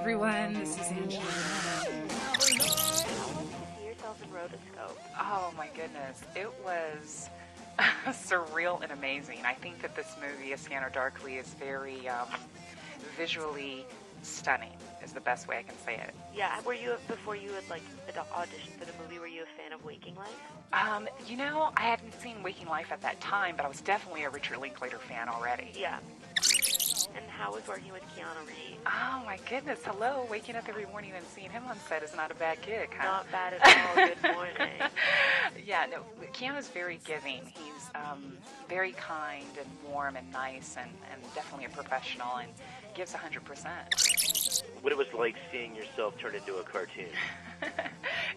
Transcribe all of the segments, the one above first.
everyone. This is Angela. See yourself in rotoscope. Oh my goodness. It was surreal and amazing. I think that this movie, A Scanner Darkly, is very visually stunning, is the best way I can say it. Yeah, were you, before you had like auditioned for the movie, were you a fan of Waking Life? You know, I hadn't seen Waking Life at that time, but I was definitely a Richard Linklater fan already. Yeah. And how was working with Keanu Reeves? Oh my goodness, hello. Waking up every morning and seeing him on set is not a bad gig, huh? Not bad at all. Good morning. Yeah, no, Keanu's very giving. He's very kind and warm and nice and definitely a professional and gives 100%. What it was like seeing yourself turn into a cartoon?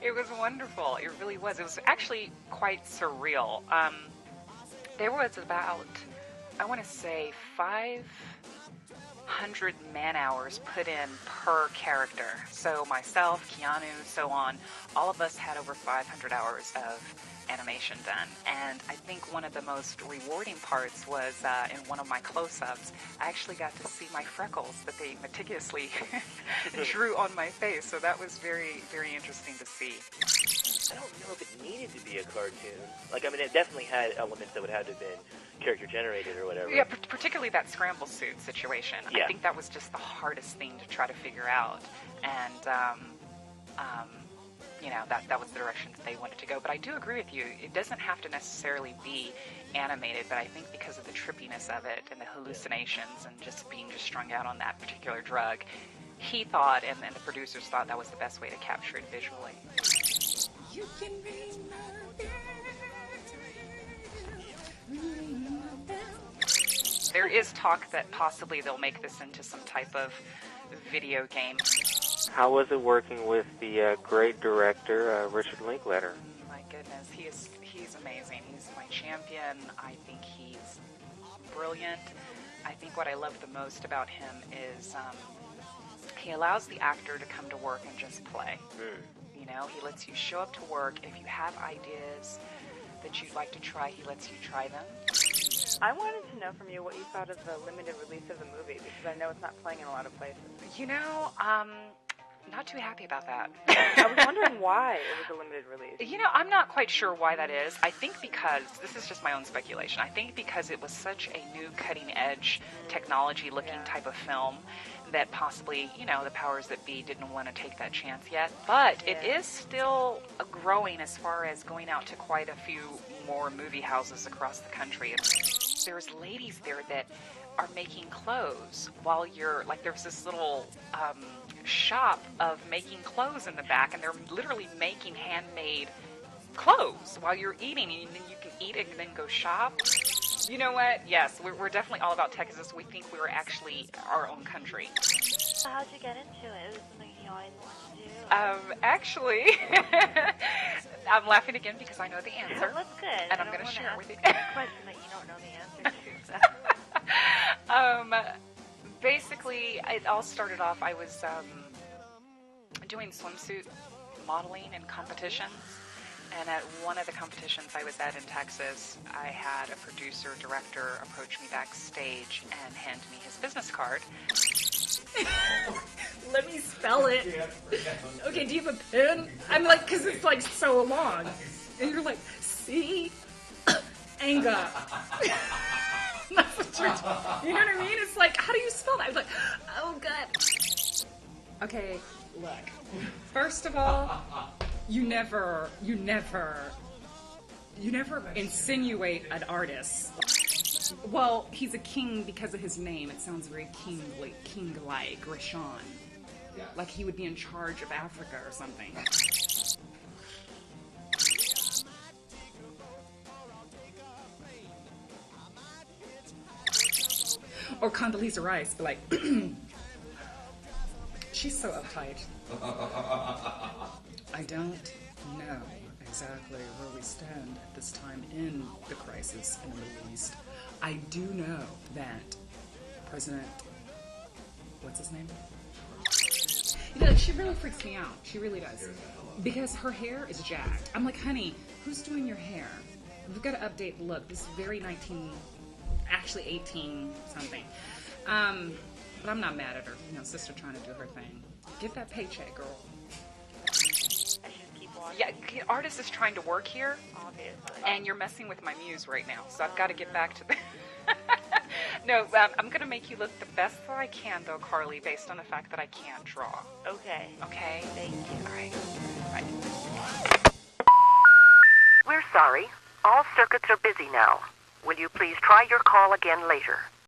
It was wonderful. It really was. It was actually quite surreal. There was about, I want to say, 500 man-hours put in per character. So myself, Keanu, so on, all of us had over 500 hours of animation done. And I think one of the most rewarding parts was in one of my close-ups, I actually got to see my freckles that they meticulously drew on my face. So that was very, very interesting to see. I don't know if it needed to be a cartoon. Like, I mean, it definitely had elements that would have to have been character-generated or whatever. Yeah, particularly that scramble suit situation. Yeah. I think that was just the hardest thing to try to figure out. And, you know, that was the direction that they wanted to go. But I do agree with you. It doesn't have to necessarily be animated, but I think because of the trippiness of it and the hallucinations and just being just strung out on that particular drug, he thought, and the producers thought, that was the best way to capture it visually. You can ring my bell. There is talk that possibly they'll make this into some type of video game. How was it working with the great director, Richard Linklater? My goodness, he's amazing. He's my champion. I think he's brilliant. I think what I love the most about him is he allows the actor to come to work and just play. You know, he lets you show up to work. If you have ideas that you'd like to try, he lets you try them. I wanted to know from you what you thought of the limited release of the movie, because I know it's not playing in a lot of places. You know, not too happy about that. I was wondering why it was a limited release. You know, I'm not quite sure why that is. I think because, this is just my own speculation, I think because it was such a new cutting-edge technology-looking type of film that possibly, you know, the powers that be didn't want to take that chance yet. But it is still growing as far as going out to quite a few more movie houses across the country. There's ladies there that are making clothes while you're, like, there's this little shop of making clothes in the back, and they're literally making handmade clothes while you're eating, and then you can eat it and then go shop. You know what? Yes, we're definitely all about Texas. We think we're actually our own country. So how'd you get into it? Was it something you always wanted to do? Actually, I'm laughing again because I know the answer. Well, that's good. And I'm going to share it with you. A question that you don't know the answer to. So. Basically, it all started off, I was doing swimsuit modeling and competitions. And at one of the competitions I was at in Texas, I had a producer, director approach me backstage and hand me his business card. Let me spell it. Okay, do you have a pen? I'm like, because it's like so long. And you're like, see? Anga. That's what you're you know what I mean? It's like, how do you spell that? I was like, oh, God. Okay, look. First of all, you never insinuate an artist. Well, he's a king because of his name. It sounds very king-like, Rashawn. Like he would be in charge of Africa or something. Or Condoleezza Rice, but like, she's so uptight. I don't know exactly where we stand at this time in the crisis in the Middle East. I do know that President, what's his name? You know, she really freaks me out. She really does. Because her hair is jacked. I'm like, honey, who's doing your hair? We've got to update the look. This is very 18 something. But I'm not mad at her. You know, sister trying to do her thing. Get that paycheck, girl. I should just keep watching. Yeah, artist is trying to work here, Obviously. and you're messing with my muse right now. So I've got to get back to the. No, I'm going to make you look the best that I can, though, Carly, based on the fact that I can't draw. Okay. Okay? Thank you. All right. Bye. We're sorry. All circuits are busy now. Will you please try your call again later?